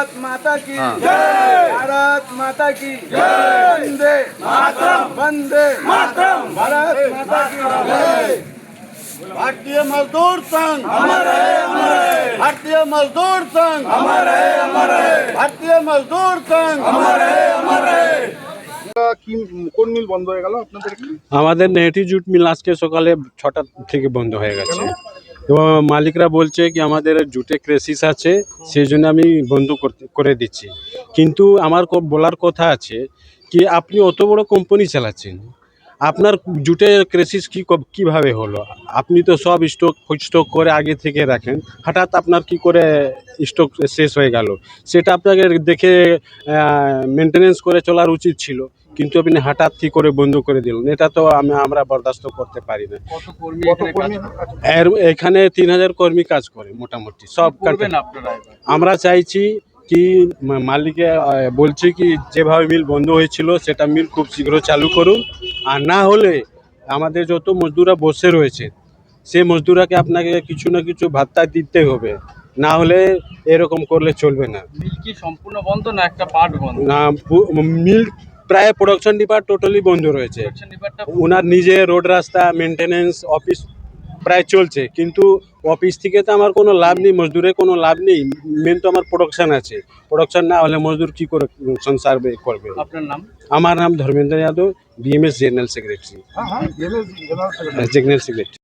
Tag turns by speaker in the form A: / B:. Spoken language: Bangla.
A: भारत माता की जय, भारत माता की जय, वंदे मातरम, वंदे मातरम, भारत माता की जय।
B: भारतीय मजदूर संघ
A: अमर है, अमर है,
B: भारतीय मजदूर संघ
A: अमर है, अमर है,
B: भारतीय मजदूर संघ
A: अमर है, अमर है।
B: কি কোন মিল বন্ধ হয়ে গেল আপনাদের এখানে?
C: আমাদের নেহেটি জুট মিল আজকে সকালে 6টা থেকে বন্ধ হয়ে গেছে। তো মালিকরা বলছে কি আমাদের জুটে ক্রাইসিস আছে, সেই জন্য আমি বন্ধ করে দিচ্ছি। কিন্তু আমার বলার কথা আছে কি আপনি অত বড় কোম্পানি চালাচ্ছেন, আপনার জুটে ক্রাইসিস কিভাবে হলো? আপনি তো সব স্টক করে আগে থেকে রাখেন, হঠাৎ আপনার কি করে স্টক শেষ হয়ে গেল? সেটা আপনাকে দেখে মেনটেনেন্স করে চলার উচিত ছিল, কিন্তু আপনি হঠাৎ কি করে বন্ধ করে দিলেন? এটা তো আমরা বরদাস্ত করতে পারি না।
B: কত কর্মী
C: এখানে 3000 কর্মী কাজ করে মোটামুটি সব। আমরা চাইছি কি মালিকে বলছি কি যেভাবে মিল বন্ধ হয়েছিল সেটা মিল খুব শীঘ্র চালু করুন, আর না হলে আমাদের যত মজদুররা বসে রয়েছে সেই মজদুরকে আপনাকে কিছু না কিছু ভাতা দিতে হবে, না হলে এরকম করলে চলবে না।
D: মিল কি সম্পূর্ণ বন্ধ না একটা পার্ট বন্ধ?
C: না, মিল প্রায় প্রোডাকশন ডিপার্ট টোটালি বন্ধ রয়েছে। ওনার নিজে রোড রাস্তা মেনটেনেন্স অফিস প্রায় চলছে, কিন্তু অফিস থেকে তো আমার কোনো লাভ নেই, মজদুরের কোনো লাভ নেই। মেন তো আমার প্রোডাকশন আছে, প্রোডাকশন না হলে মজদুর কি করে সংসার করবে?
D: আপনার নাম?
C: আমার নাম Dharmendra Yadav, BMS general secretary.
B: হ্যাঁ হ্যাঁ জেনারেল সেক্রেটারি।
C: General secretary.